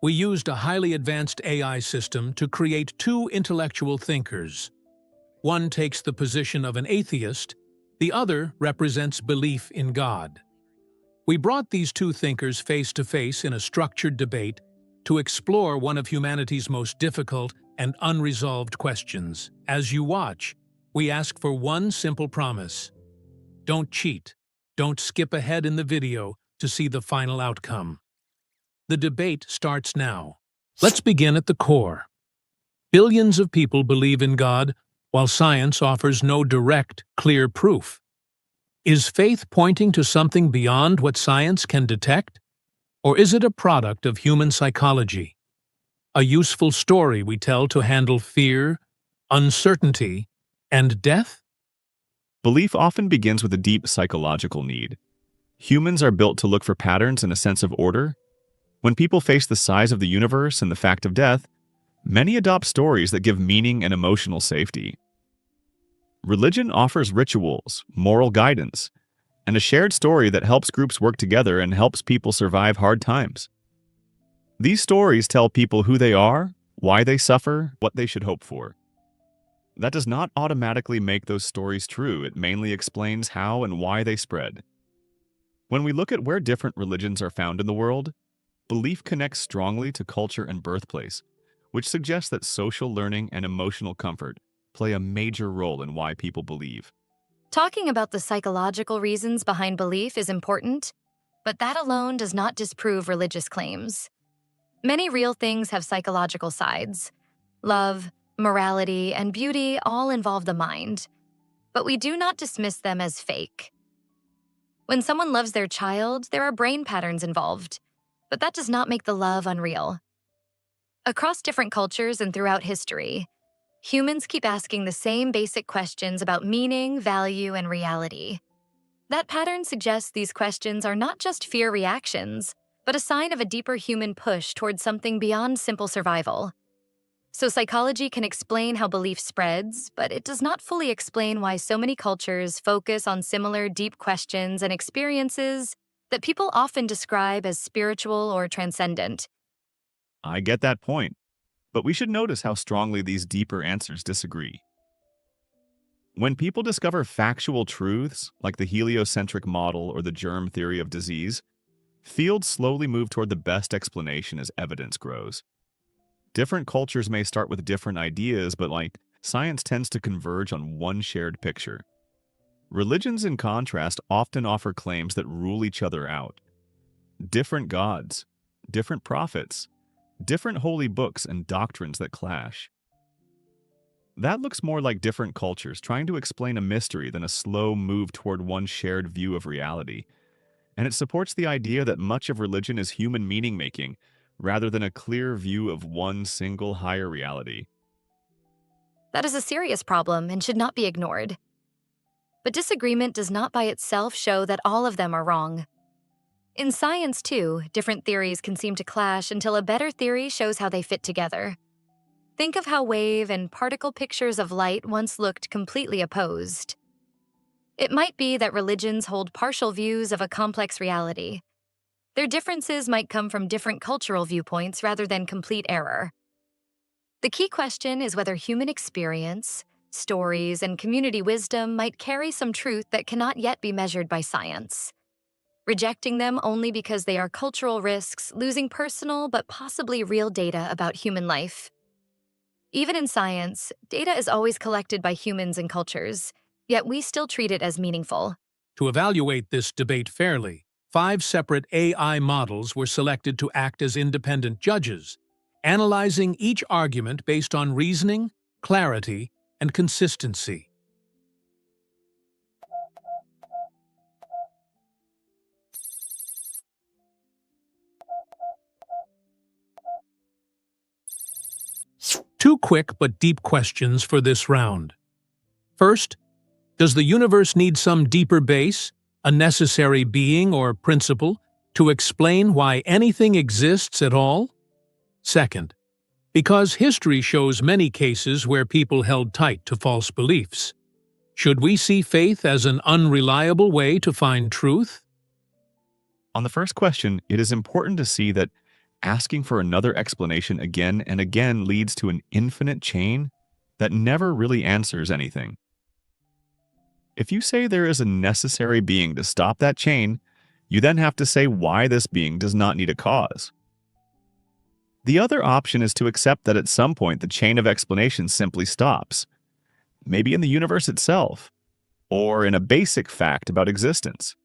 We used a highly advanced AI system to create two intellectual thinkers. One takes the position of an atheist, the other represents belief in God. We brought these two thinkers face to face in a structured debate to explore one of humanity's most difficult and unresolved questions. As you watch, we ask for one simple promise. Don't cheat. Don't skip ahead in the video to see the final outcome. The debate starts now. Let's begin at the core. Billions of people believe in God, while science offers no direct, clear proof. Is faith pointing to something beyond what science can detect? Or is it a product of human psychology? A useful story we tell to handle fear, uncertainty, and death? Belief often begins with a deep psychological need. Humans are built to look for patterns and a sense of order. When people face the size of the universe and the fact of death, many adopt stories that give meaning and emotional safety. Religion offers rituals, moral guidance, and a shared story that helps groups work together and helps people survive hard times. These stories tell people who they are, why they suffer, what they should hope for. That does not automatically make those stories true. It mainly explains how and why they spread. When we look at where different religions are found in the world, belief connects strongly to culture and birthplace, which suggests that social learning and emotional comfort play a major role in why people believe. Talking about the psychological reasons behind belief is important, but that alone does not disprove religious claims. Many real things have psychological sides. Love, morality, and beauty all involve the mind, but we do not dismiss them as fake. When someone loves their child, there are brain patterns involved, but that does not make the love unreal. Across different cultures and throughout history, humans keep asking the same basic questions about meaning, value, and reality. That pattern suggests these questions are not just fear reactions, but a sign of a deeper human push towards something beyond simple survival. So psychology can explain how belief spreads, but it does not fully explain why so many cultures focus on similar deep questions and experiences that people often describe as spiritual or transcendent. I get that point, but we should notice how strongly these deeper answers disagree. When people discover factual truths, like the heliocentric model or the germ theory of disease, fields slowly move toward the best explanation as evidence grows. Different cultures may start with different ideas, but science tends to converge on one shared picture. Religions, in contrast, often offer claims that rule each other out. Different gods, different prophets, different holy books and doctrines that clash. That looks more like different cultures trying to explain a mystery than a slow move toward one shared view of reality. And it supports the idea that much of religion is human meaning-making, rather than a clear view of one single higher reality. That is a serious problem and should not be ignored. But disagreement does not by itself show that all of them are wrong. In science, too, different theories can seem to clash until a better theory shows how they fit together. Think of how wave and particle pictures of light once looked completely opposed. It might be that religions hold partial views of a complex reality. Their differences might come from different cultural viewpoints rather than complete error. The key question is whether human experience, stories, and community wisdom might carry some truth that cannot yet be measured by science. Rejecting them only because they are cultural risks, losing personal but possibly real data about human life. Even in science, data is always collected by humans and cultures, yet we still treat it as meaningful. To evaluate this debate fairly, 5 separate AI models were selected to act as independent judges, analyzing each argument based on reasoning, clarity, and consistency. Two quick but deep questions for this round. First, does the universe need some deeper base, a necessary being or principle, to explain why anything exists at all? Second, because history shows many cases where people held tight to false beliefs, should we see faith as an unreliable way to find truth? On the first question, it is important to see that asking for another explanation again and again leads to an infinite chain that never really answers anything. If you say there is a necessary being to stop that chain, you then have to say why this being does not need a cause. The other option is to accept that at some point the chain of explanation simply stops, maybe in the universe itself, or in a basic fact about existence.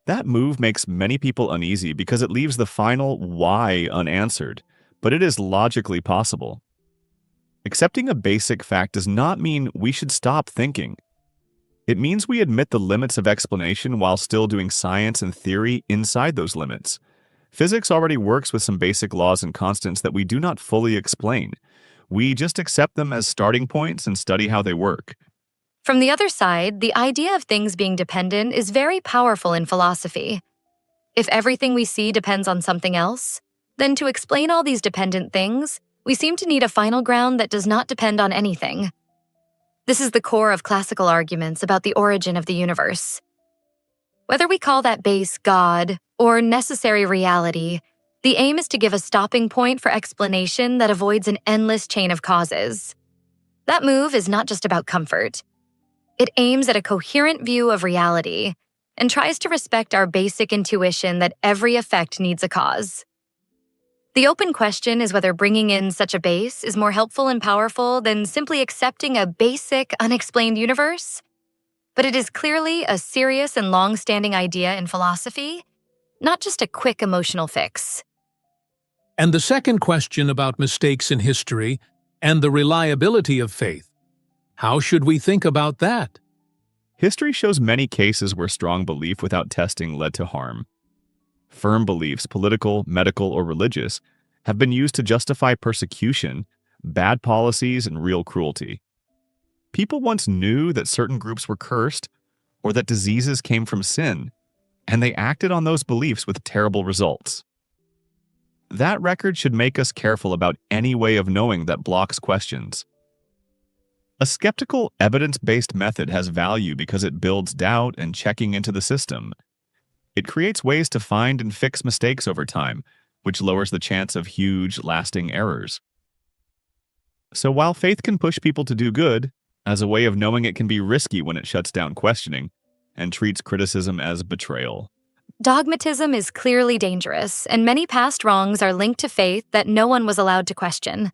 That move makes many people uneasy because it leaves the final why unanswered, but it is logically possible. Accepting a basic fact does not mean we should stop thinking. It means we admit the limits of explanation while still doing science and theory inside those limits. Physics already works with some basic laws and constants that we do not fully explain. We just accept them as starting points and study how they work. From the other side, the idea of things being dependent is very powerful in philosophy. If everything we see depends on something else, then to explain all these dependent things, we seem to need a final ground that does not depend on anything. This is the core of classical arguments about the origin of the universe. Whether we call that base God or necessary reality, the aim is to give a stopping point for explanation that avoids an endless chain of causes. That move is not just about comfort. It aims at a coherent view of reality and tries to respect our basic intuition that every effect needs a cause. The open question is whether bringing in such a base is more helpful and powerful than simply accepting a basic, unexplained universe. But it is clearly a serious and long-standing idea in philosophy, not just a quick emotional fix. And the second question about mistakes in history and the reliability of faith. How should we think about that? History shows many cases where strong belief without testing led to harm. Firm beliefs, political, medical, or religious, have been used to justify persecution, bad policies, and real cruelty. People once knew that certain groups were cursed or that diseases came from sin, and they acted on those beliefs with terrible results. That record should make us careful about any way of knowing that blocks questions. A skeptical, evidence-based method has value because it builds doubt and checking into the system. It creates ways to find and fix mistakes over time, which lowers the chance of huge, lasting errors. So while faith can push people to do good, as a way of knowing it can be risky when it shuts down questioning and treats criticism as betrayal. Dogmatism is clearly dangerous, and many past wrongs are linked to faith that no one was allowed to question.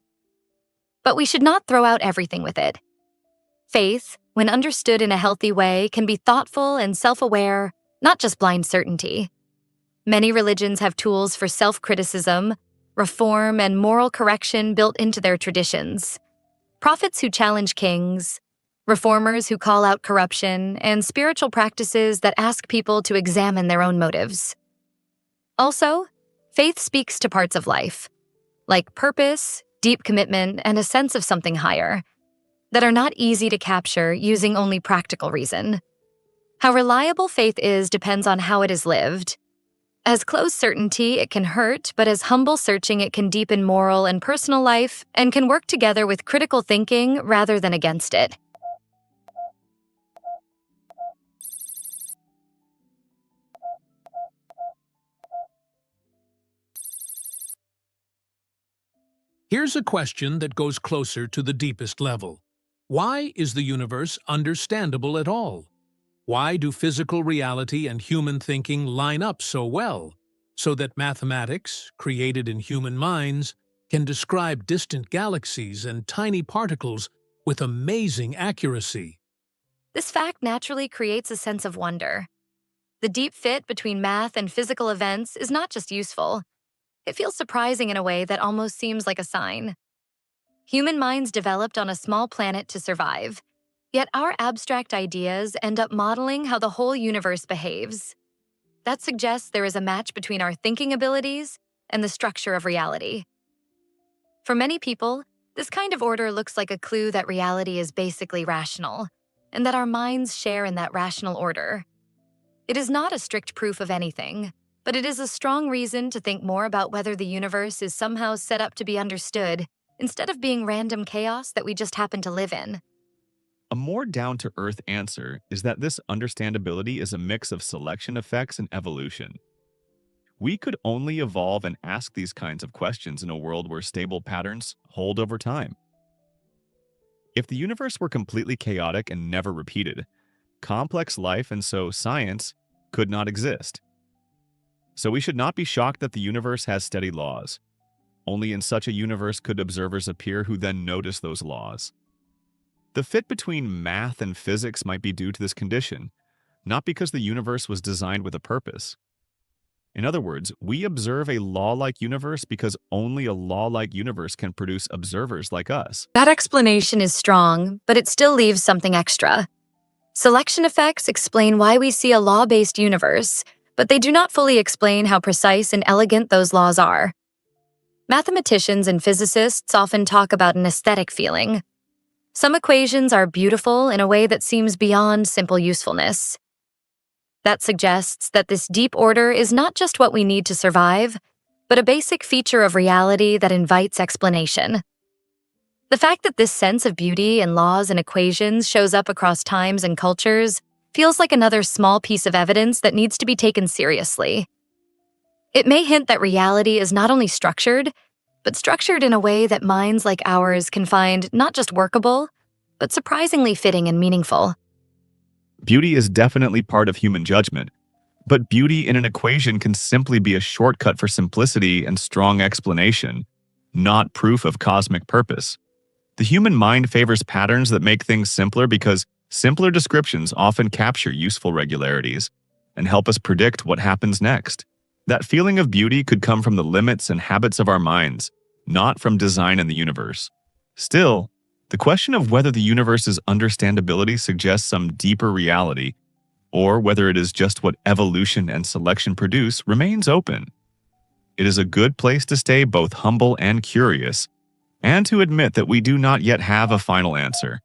But we should not throw out everything with it. Faith, when understood in a healthy way, can be thoughtful and self-aware, not just blind certainty. Many religions have tools for self-criticism, reform, and moral correction built into their traditions. Prophets who challenge kings, reformers who call out corruption, and spiritual practices that ask people to examine their own motives. Also, faith speaks to parts of life, like purpose, deep commitment, and a sense of something higher, that are not easy to capture using only practical reason. How reliable faith is depends on how it is lived. As close certainty, it can hurt, but as humble searching, it can deepen moral and personal life and can work together with critical thinking rather than against it. Here's a question that goes closer to the deepest level. Why is the universe understandable at all? Why do physical reality and human thinking line up so well, so that mathematics, created in human minds, can describe distant galaxies and tiny particles with amazing accuracy? This fact naturally creates a sense of wonder. The deep fit between math and physical events is not just useful. It feels surprising in a way that almost seems like a sign. Human minds developed on a small planet to survive, yet our abstract ideas end up modeling how the whole universe behaves. That suggests there is a match between our thinking abilities and the structure of reality. For many people, this kind of order looks like a clue that reality is basically rational, and that our minds share in that rational order. It is not a strict proof of anything, but it is a strong reason to think more about whether the universe is somehow set up to be understood, instead of being random chaos that we just happen to live in. A more down-to-earth answer is that this understandability is a mix of selection effects and evolution. We could only evolve and ask these kinds of questions in a world where stable patterns hold over time. If the universe were completely chaotic and never repeated, complex life and so science could not exist. So we should not be shocked that the universe has steady laws. Only in such a universe could observers appear who then notice those laws. The fit between math and physics might be due to this condition, not because the universe was designed with a purpose. In other words, we observe a law-like universe because only a law-like universe can produce observers like us. That explanation is strong, but it still leaves something extra. Selection effects explain why we see a law-based universe, but they do not fully explain how precise and elegant those laws are. Mathematicians and physicists often talk about an aesthetic feeling. Some equations are beautiful in a way that seems beyond simple usefulness. That suggests that this deep order is not just what we need to survive, but a basic feature of reality that invites explanation. The fact that this sense of beauty in laws and equations shows up across times and cultures feels like another small piece of evidence that needs to be taken seriously. It may hint that reality is not only structured, but structured in a way that minds like ours can find not just workable, but surprisingly fitting and meaningful. Beauty is definitely part of human judgment, but beauty in an equation can simply be a shortcut for simplicity and strong explanation, not proof of cosmic purpose. The human mind favors patterns that make things simpler because simpler descriptions often capture useful regularities and help us predict what happens next. That feeling of beauty could come from the limits and habits of our minds, not from design in the universe. Still, the question of whether the universe's understandability suggests some deeper reality, or whether it is just what evolution and selection produce, remains open. It is a good place to stay both humble and curious, and to admit that we do not yet have a final answer.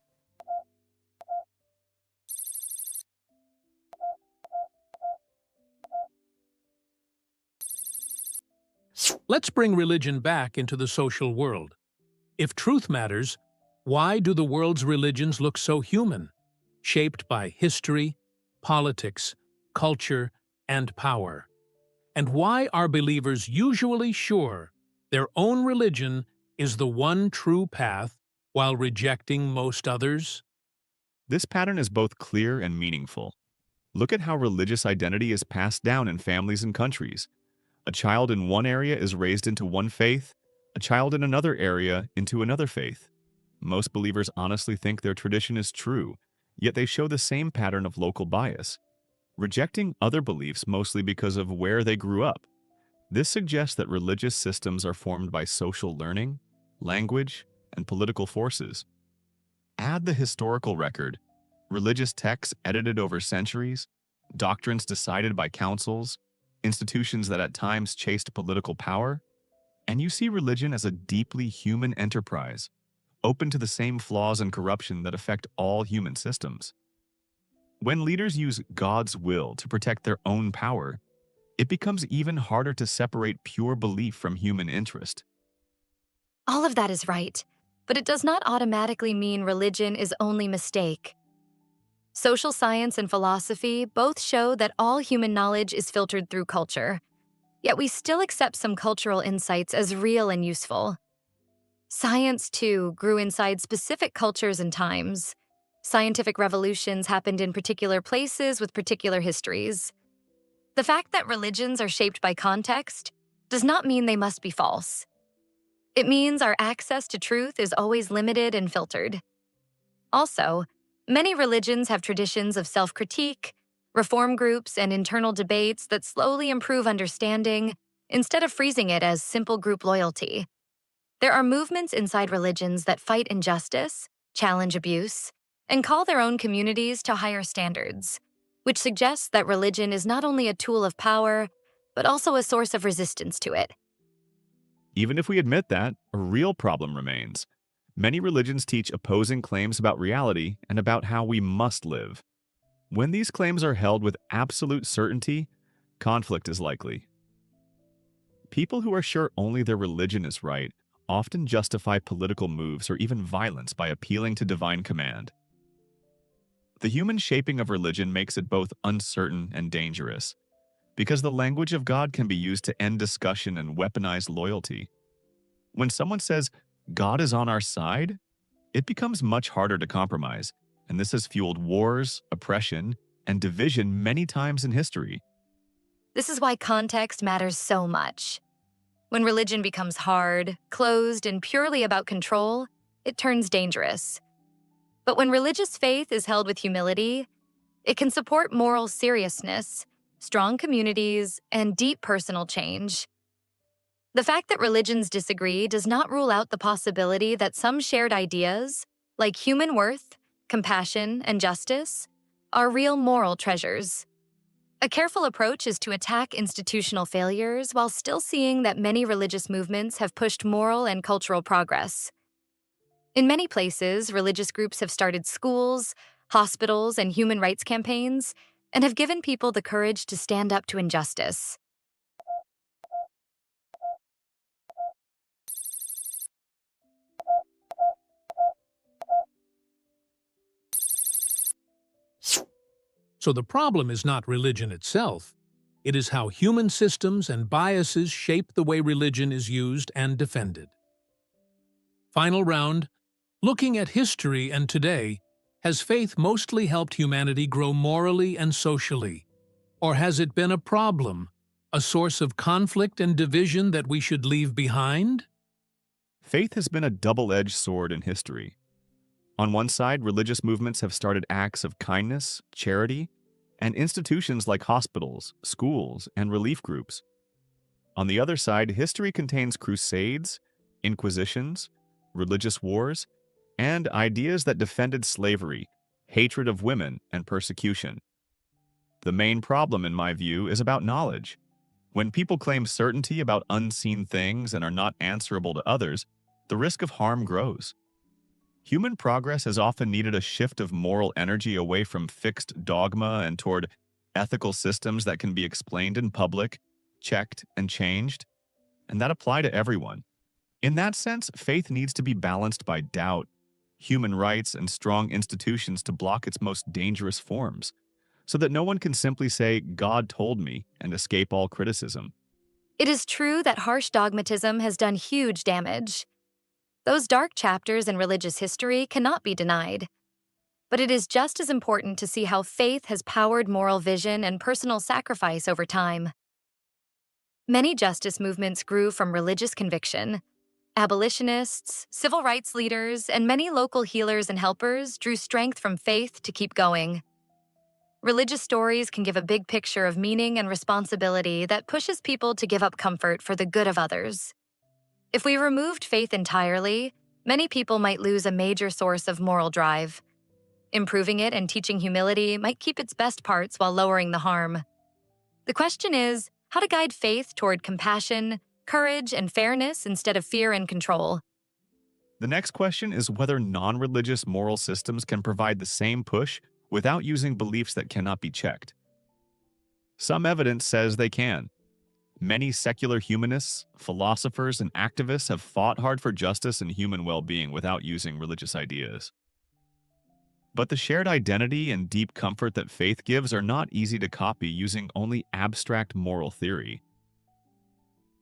Let's bring religion back into the social world. If truth matters, why do the world's religions look so human, shaped by history, politics, culture, and power? And why are believers usually sure their own religion is the one true path while rejecting most others? This pattern is both clear and meaningful. Look at how religious identity is passed down in families and countries. A child in one area is raised into one faith, a child in another area into another faith. Most believers honestly think their tradition is true, yet they show the same pattern of local bias, rejecting other beliefs mostly because of where they grew up. This suggests that religious systems are formed by social learning, language, and political forces. Add the historical record, religious texts edited over centuries, doctrines decided by councils, institutions that at times chased political power, and you see religion as a deeply human enterprise, open to the same flaws and corruption that affect all human systems. When leaders use God's will to protect their own power, it becomes even harder to separate pure belief from human interest. All of that is right, but it does not automatically mean religion is only mistake. Social science and philosophy both show that all human knowledge is filtered through culture, yet we still accept some cultural insights as real and useful. Science, too, grew inside specific cultures and times. Scientific revolutions happened in particular places with particular histories. The fact that religions are shaped by context does not mean they must be false. It means our access to truth is always limited and filtered. Also, many religions have traditions of self-critique, reform groups, and internal debates that slowly improve understanding instead of freezing it as simple group loyalty. There are movements inside religions that fight injustice, challenge abuse, and call their own communities to higher standards, which suggests that religion is not only a tool of power, but also a source of resistance to it. Even if we admit that, a real problem remains. Many religions teach opposing claims about reality and about how we must live. When these claims are held with absolute certainty, conflict is likely. People who are sure only their religion is right often justify political moves or even violence by appealing to divine command. The human shaping of religion makes it both uncertain and dangerous. because the language of God can be used to end discussion and weaponize loyalty. When someone says, God is on our side, it becomes much harder to compromise, and this has fueled wars, oppression, and division many times in history. This is why context matters so much. When religion becomes hard, closed, and purely about control, it turns dangerous. But when religious faith is held with humility, it can support moral seriousness, strong communities, and deep personal change. The fact that religions disagree does not rule out the possibility that some shared ideas, like human worth, compassion, and justice, are real moral treasures. A careful approach is to attack institutional failures while still seeing that many religious movements have pushed moral and cultural progress. In many places, religious groups have started schools, hospitals, and human rights campaigns, and have given people the courage to stand up to injustice. So the problem is not religion itself. It is how human systems and biases shape the way religion is used and defended. Final round. Looking at history and today, has faith mostly helped humanity grow morally and socially? Or has it been a problem, a source of conflict and division that we should leave behind? Faith has been a double-edged sword in history. On one side, religious movements have started acts of kindness, charity, and institutions like hospitals, schools, and relief groups. On the other side, history contains crusades, inquisitions, religious wars, and ideas that defended slavery, hatred of women, and persecution. The main problem, in my view, is about knowledge. When people claim certainty about unseen things and are not answerable to others, the risk of harm grows. Human progress has often needed a shift of moral energy away from fixed dogma and toward ethical systems that can be explained in public, checked, and changed, and that apply to everyone. In that sense, faith needs to be balanced by doubt, human rights, and strong institutions to block its most dangerous forms, so that no one can simply say, God told me, and escape all criticism. It is true that harsh dogmatism has done huge damage. Those dark chapters in religious history cannot be denied. But it is just as important to see how faith has powered moral vision and personal sacrifice over time. Many justice movements grew from religious conviction. Abolitionists, civil rights leaders, and many local healers and helpers drew strength from faith to keep going. Religious stories can give a big picture of meaning and responsibility that pushes people to give up comfort for the good of others. If we removed faith entirely, many people might lose a major source of moral drive. Improving it and teaching humility might keep its best parts while lowering the harm. The question is how to guide faith toward compassion, courage, and fairness instead of fear and control. The next question is whether non-religious moral systems can provide the same push without using beliefs that cannot be checked. Some evidence says they can. Many secular humanists, philosophers, and activists have fought hard for justice and human well-being without using religious ideas. But the shared identity and deep comfort that faith gives are not easy to copy using only abstract moral theory.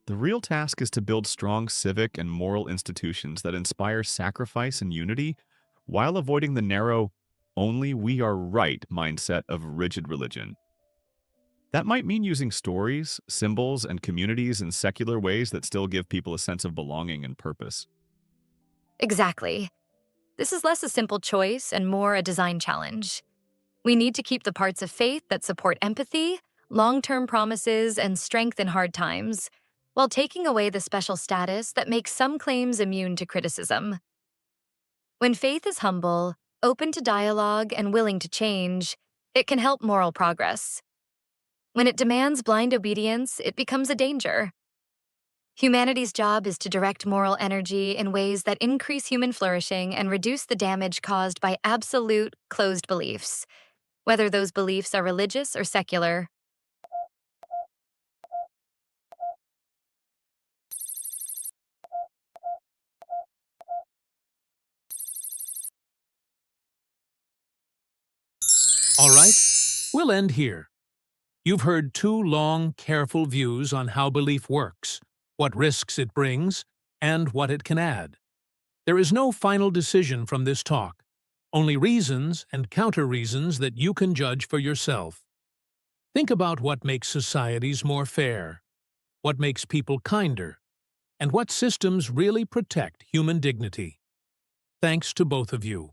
The real task is to build strong civic and moral institutions that inspire sacrifice and unity while avoiding the narrow, only we are right mindset of rigid religion. That might mean using stories, symbols, and communities in secular ways that still give people a sense of belonging and purpose. Exactly. This is less a simple choice and more a design challenge. We need to keep the parts of faith that support empathy, long-term promises, and strength in hard times, while taking away the special status that makes some claims immune to criticism. When faith is humble, open to dialogue, and willing to change, it can help moral progress. When it demands blind obedience, it becomes a danger. Humanity's job is to direct moral energy in ways that increase human flourishing and reduce the damage caused by absolute, closed beliefs, whether those beliefs are religious or secular. All right, we'll end here. You've heard two long, careful views on how belief works, what risks it brings, and what it can add. There is no final decision from this talk, only reasons and counter-reasons that you can judge for yourself. Think about what makes societies more fair, what makes people kinder, and what systems really protect human dignity. Thanks to both of you.